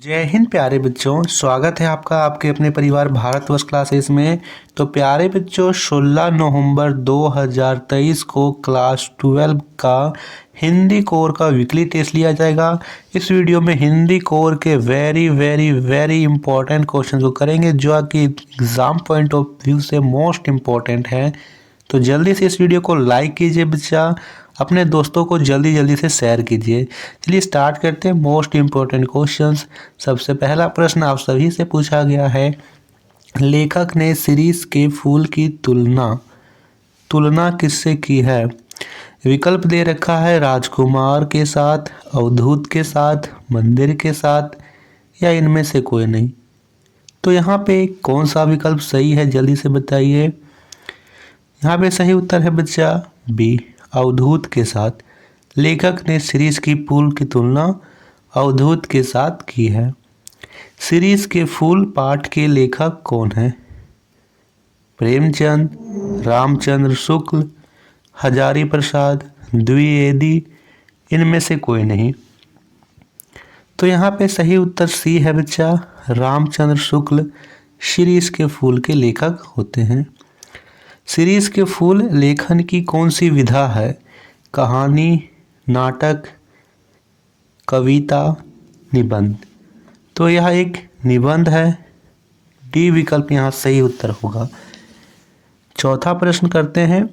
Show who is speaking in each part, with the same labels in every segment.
Speaker 1: जय हिंद प्यारे बच्चों, स्वागत है आपका आपके अपने परिवार भारतवर्ष क्लासेस में। तो प्यारे बच्चों, 16 नवंबर 2023 को क्लास 12 का हिंदी कोर का वीकली टेस्ट लिया जाएगा। इस वीडियो में हिंदी कोर के very very very important question को करेंगे जो कि एग्जाम पॉइंट ऑफ व्यू से मोस्ट इम्पॉर्टेंट है। तो जल्दी से इस वीडियो को लाइक कीजिए बच्चा, अपने दोस्तों को जल्दी जल्दी से शेयर कीजिए। चलिए स्टार्ट करते हैं मोस्ट इम्पोर्टेंट क्वेश्चंस। सबसे पहला प्रश्न आप सभी से पूछा गया है, लेखक ने शिरीष के फूल की तुलना तुलना किससे की है? विकल्प दे रखा है राजकुमार के साथ, अवधूत के साथ, मंदिर के साथ या इनमें से कोई नहीं। तो यहाँ पे कौन सा विकल्प सही है, जल्दी से बताइए। यहाँ पे सही उत्तर है बच्चा बी, अवधूत के साथ। लेखक ने शिरीष की फूल की तुलना अवधूत के साथ की है। शिरीष के फूल पाठ के लेखक कौन हैं? प्रेमचंद, रामचंद्र शुक्ल, हजारी प्रसाद, द्विवेदी, इनमें से कोई नहीं। तो यहाँ पे सही उत्तर सी है बच्चा, रामचंद्र शुक्ल शिरीष के फूल के लेखक होते हैं। शिरीष के फूल लेखन की कौन सी विधा है? कहानी, नाटक, कविता, निबंध। तो यह एक निबंध है, डी विकल्प यहाँ सही उत्तर होगा। चौथा प्रश्न करते हैं,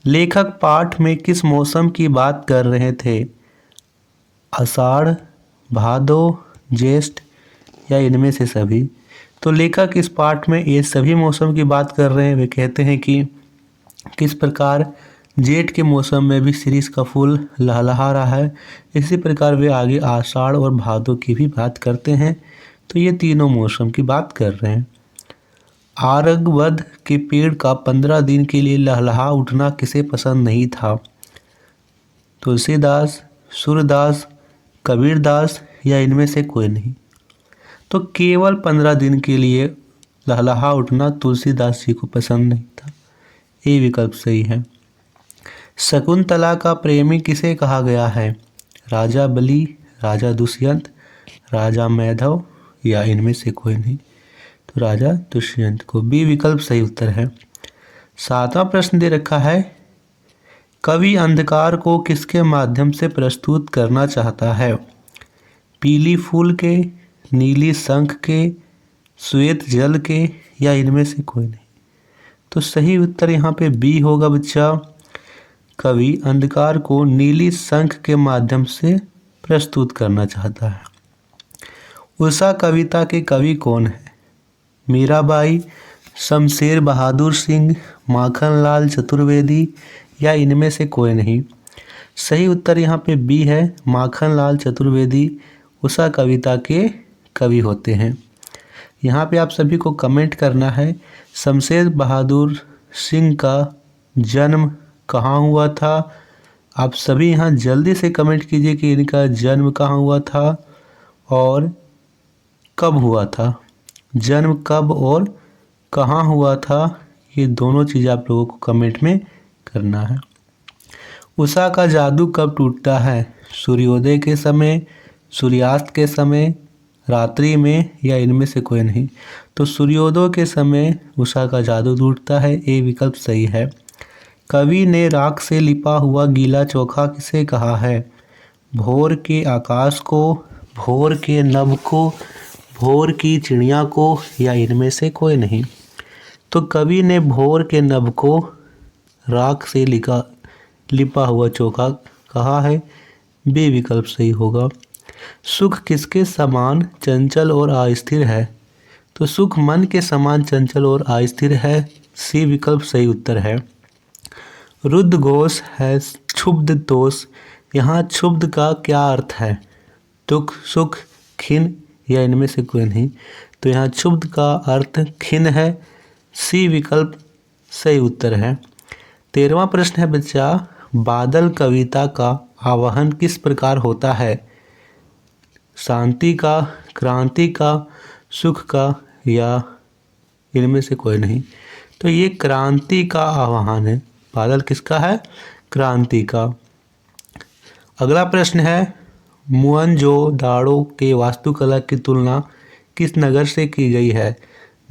Speaker 1: लेखक पाठ में किस मौसम की बात कर रहे थे? आषाढ़, भादो, ज्येष्ठ या इनमें से सभी। तो लेखक इस पाठ में ये सभी मौसम की बात कर रहे हैं। वे कहते हैं कि किस प्रकार जेठ के मौसम में भी शिरीष का फूल लहलहा रहा है, इसी प्रकार वे आगे आषाढ़ और भादो की भी बात करते हैं। तो ये तीनों मौसम की बात कर रहे हैं। आरगवध के पेड़ का 15 दिन के लिए लहलहा उठना किसे पसंद नहीं था? तुलसीदास, सूरदास, कबीरदास या इनमें से कोई नहीं। तो केवल 15 दिन के लिए लहलहा उठना तुलसीदास जी को पसंद नहीं था। ये विकल्प सही है। शकुंतला का प्रेमी किसे कहा गया है? राजा बलि, राजा दुष्यंत, राजा मैधव या इनमें से कोई नहीं। तो राजा दुष्यंत को, बी विकल्प सही उत्तर है। सातवां प्रश्न दे रखा है, कवि अंधकार को किसके माध्यम से प्रस्तुत करना चाहता है? पीली फूल के, नीली शंख के, श्वेत जल के या इनमें से कोई नहीं। तो सही उत्तर यहाँ पे बी होगा बच्चा, कवि अंधकार को नीली शंख के माध्यम से प्रस्तुत करना चाहता है। उषा कविता के कवि कौन है? मीराबाई, शमशेर बहादुर सिंह, माखनलाल चतुर्वेदी या इनमें से कोई नहीं। सही उत्तर यहाँ पे बी है, माखनलाल चतुर्वेदी उषा कविता के कवि होते हैं। यहाँ पे आप सभी को कमेंट करना है, शमशेर बहादुर सिंह का जन्म कहाँ हुआ था? आप सभी यहाँ जल्दी से कमेंट कीजिए कि इनका जन्म कहाँ हुआ था और कब हुआ था। जन्म कब और कहाँ हुआ था, ये दोनों चीज़ आप लोगों को कमेंट में करना है। उषा का जादू कब टूटता है? सूर्योदय के समय, सूर्यास्त के समय, रात्रि में या इनमें से कोई नहीं। तो सूर्योदय के समय उषा का जादू टूटता है, ये विकल्प सही है। कवि ने राख से लिपा हुआ गीला चोखा किसे कहा है? भोर के आकाश को, भोर के नभ को, भोर की चिड़िया को या इनमें से कोई नहीं। तो कवि ने भोर के नभ को राख से लिपा हुआ चोखा कहा है, बे विकल्प सही होगा। सुख किसके समान चंचल और अस्थिर है? तो सुख मन के समान चंचल और अस्थिर है, सी विकल्प सही उत्तर है। रुद्ध घोष है क्षुब्ध दोष, यहाँ क्षुब्ध का क्या अर्थ है? दुख, सुख, खिन या इनमें से कोई नहीं। तो यहाँ क्षुब्ध का अर्थ खिन है, सी विकल्प सही उत्तर है। 13वां प्रश्न है बच्चा, बादल कविता का आवाहन किस प्रकार होता है? शांति का, क्रांति का, सुख का या इनमें से कोई नहीं। तो ये क्रांति का आह्वान है। बादल किसका है? क्रांति का। अगला प्रश्न है, मोहनजोदाड़ो के वास्तुकला की तुलना किस नगर से की गई है?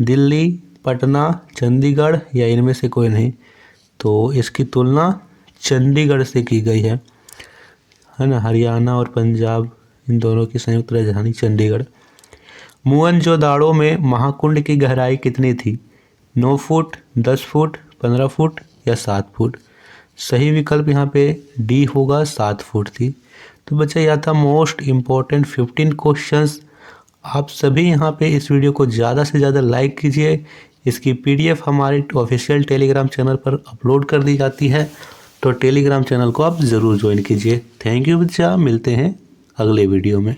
Speaker 1: दिल्ली, पटना, चंडीगढ़ या इनमें से कोई नहीं। तो इसकी तुलना चंडीगढ़ से की गई है ना। हरियाणा और पंजाब इन दोनों की संयुक्त राजधानी चंडीगढ़। मोहनजोदाड़ो में महाकुंड की गहराई कितनी थी? 9 फुट, 10 फुट, 15 फुट या 7 फुट। सही विकल्प यहाँ पे डी होगा, 7 फुट थी। तो बच्चा यह था मोस्ट इम्पॉर्टेंट 15 क्वेश्चंस। आप सभी यहाँ पे इस वीडियो को ज़्यादा से ज़्यादा लाइक कीजिए। इसकी पीडीएफ हमारे ऑफिशियल टेलीग्राम चैनल पर अपलोड कर दी जाती है, तो टेलीग्राम चैनल को आप ज़रूर ज्वाइन कीजिए। थैंक यू बच्चा, मिलते हैं अगले वीडियो में।